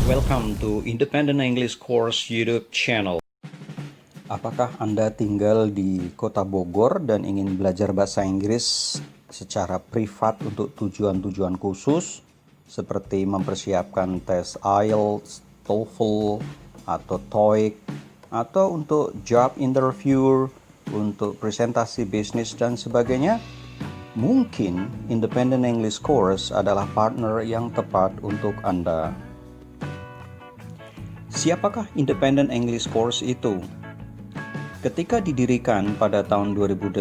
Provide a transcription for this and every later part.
Welcome to Independent English Course YouTube channel. Apakah Anda tinggal di Kota Bogor dan ingin belajar bahasa Inggris secara privat untuk tujuan-tujuan khusus seperti mempersiapkan tes IELTS, TOEFL, atau TOEIC, atau untuk job interview, untuk presentasi bisnis dan sebagainya? Mungkin Independent English Course adalah partner yang tepat untuk Anda. Siapakah Independent English Course itu? Ketika didirikan pada tahun 2008,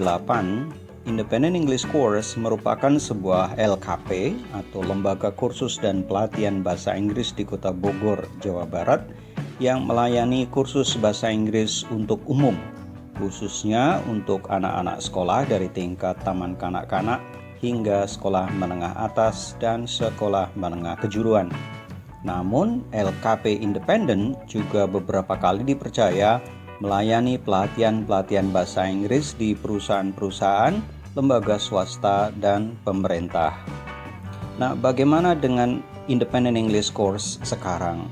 Independent English Course merupakan sebuah LKP atau Lembaga Kursus dan Pelatihan Bahasa Inggris di Kota Bogor, Jawa Barat yang melayani kursus bahasa Inggris untuk umum, khususnya untuk anak-anak sekolah dari tingkat taman kanak-kanak hingga sekolah menengah atas dan sekolah menengah kejuruan. Namun, LKP Independent juga beberapa kali dipercaya melayani pelatihan-pelatihan bahasa Inggris di perusahaan-perusahaan, lembaga swasta, dan pemerintah. Nah, bagaimana dengan Independent English Course sekarang?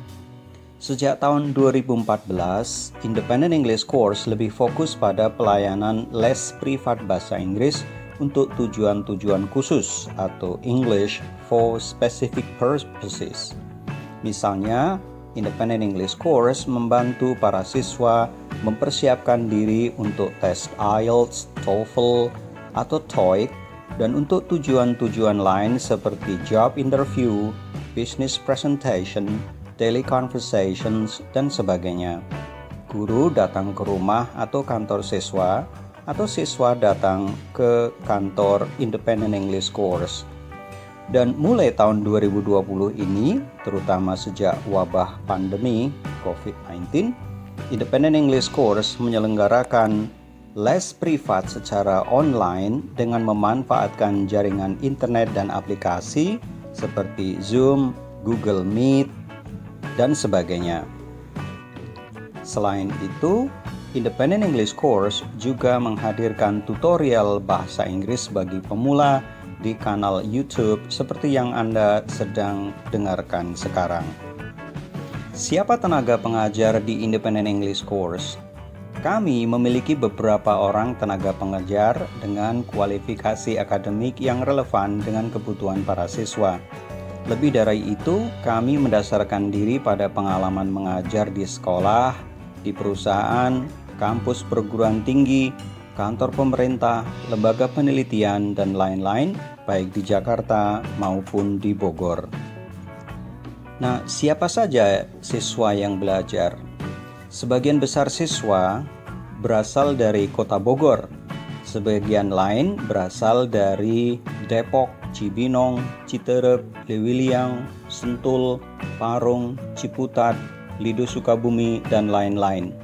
Sejak tahun 2014, Independent English Course lebih fokus pada pelayanan les privat bahasa Inggris untuk tujuan-tujuan khusus atau English for specific purposes. Misalnya, Independent English Course membantu para siswa mempersiapkan diri untuk tes IELTS, TOEFL, atau TOEIC, dan untuk tujuan-tujuan lain seperti job interview, business presentation, daily conversations, dan sebagainya. Guru datang ke rumah atau kantor siswa, atau siswa datang ke kantor Independent English Course. Dan mulai tahun 2020 ini, terutama sejak wabah pandemi COVID-19, Independent English Course menyelenggarakan les privat secara online dengan memanfaatkan jaringan internet dan aplikasi seperti Zoom, Google Meet, dan sebagainya. Selain itu, Independent English Course juga menghadirkan tutorial bahasa Inggris bagi pemula di kanal YouTube seperti yang Anda sedang dengarkan sekarang. Siapa tenaga pengajar di Independent English Course? Kami memiliki beberapa orang tenaga pengajar dengan kualifikasi akademik yang relevan dengan kebutuhan para siswa. Lebih dari itu, kami mendasarkan diri pada pengalaman mengajar di sekolah, di perusahaan, kampus perguruan tinggi, kantor pemerintah, lembaga penelitian, dan lain-lain, baik di Jakarta maupun di Bogor. Nah, siapa saja siswa yang belajar? Sebagian besar siswa berasal dari Kota Bogor, sebagian lain berasal dari Depok, Cibinong, Citerep, Lewiliang, Sentul, Parung, Ciputat, Lido Sukabumi, dan lain-lain.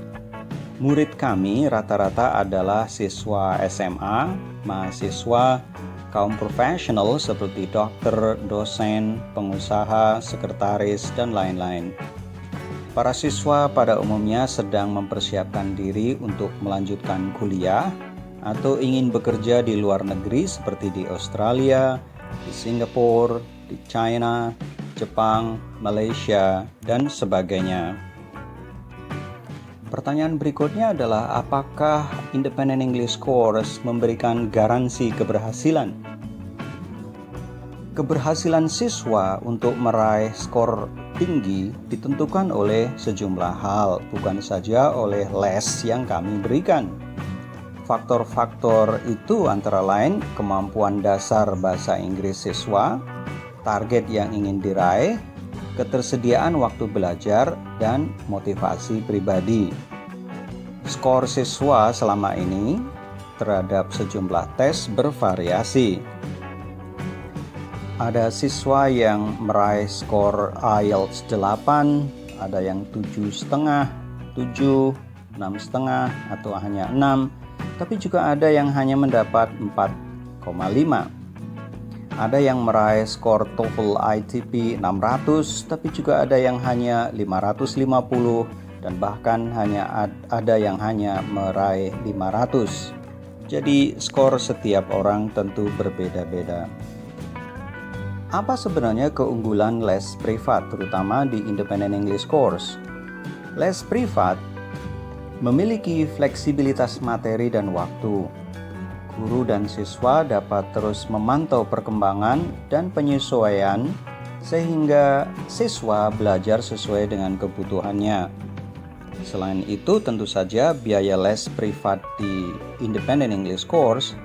Murid kami rata-rata adalah siswa SMA, mahasiswa, kaum profesional seperti dokter, dosen, pengusaha, sekretaris, dan lain-lain. Para siswa pada umumnya sedang mempersiapkan diri untuk melanjutkan kuliah atau ingin bekerja di luar negeri seperti di Australia, di Singapura, di China, Jepang, Malaysia, dan sebagainya. Pertanyaan berikutnya adalah, apakah Independent English Course memberikan garansi keberhasilan? Keberhasilan siswa untuk meraih skor tinggi ditentukan oleh sejumlah hal, bukan saja oleh les yang kami berikan. Faktor-faktor itu antara lain kemampuan dasar bahasa Inggris siswa, target yang ingin diraih, ketersediaan waktu belajar, dan motivasi pribadi. Skor siswa selama ini terhadap sejumlah tes bervariasi. Ada siswa yang meraih skor IELTS 8, ada yang 7,5, 7, 6,5, atau hanya 6, tapi juga ada yang hanya mendapat 4,5. Ada yang meraih skor TOEFL ITP 600, tapi juga ada yang hanya 550, dan bahkan ada yang hanya meraih 500. Jadi skor setiap orang tentu berbeda-beda. Apa sebenarnya keunggulan les privat, terutama di Independent English Course? Les privat memiliki fleksibilitas materi dan waktu. Guru dan siswa dapat terus memantau perkembangan dan penyesuaian sehingga siswa belajar sesuai dengan kebutuhannya. Selain itu, tentu saja biaya les privat di Independent English Course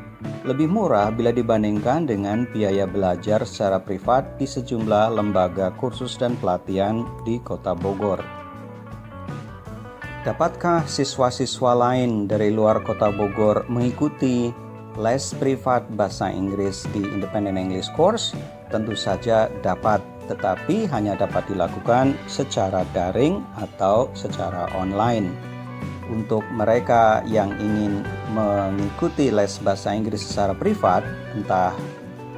lebih murah bila dibandingkan dengan biaya belajar secara privat di sejumlah lembaga kursus dan pelatihan di Kota Bogor. Dapatkah siswa-siswa lain dari luar Kota Bogor mengikuti les privat bahasa Inggris di Independent English Course? Tentu saja dapat, tetapi hanya dapat dilakukan secara daring atau secara online. Untuk mereka yang ingin mengikuti les bahasa Inggris secara privat, entah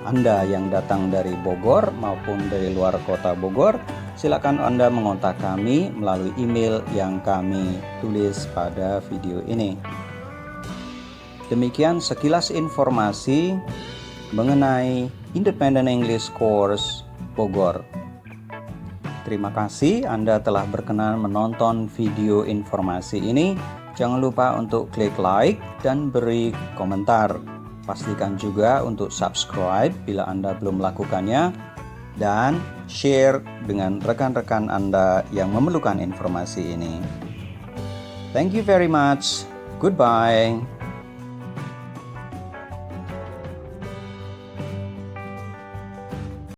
Anda yang datang dari Bogor maupun dari luar Kota Bogor, silakan Anda mengontak kami melalui email yang kami tulis pada video ini. Demikian sekilas informasi mengenai Independent English Course Bogor. Terima kasih Anda telah berkenan menonton video informasi ini. Jangan lupa untuk klik like dan beri komentar. Pastikan juga untuk subscribe bila Anda belum melakukannya, dan share dengan rekan-rekan Anda yang memerlukan informasi ini. Thank you very much. Goodbye.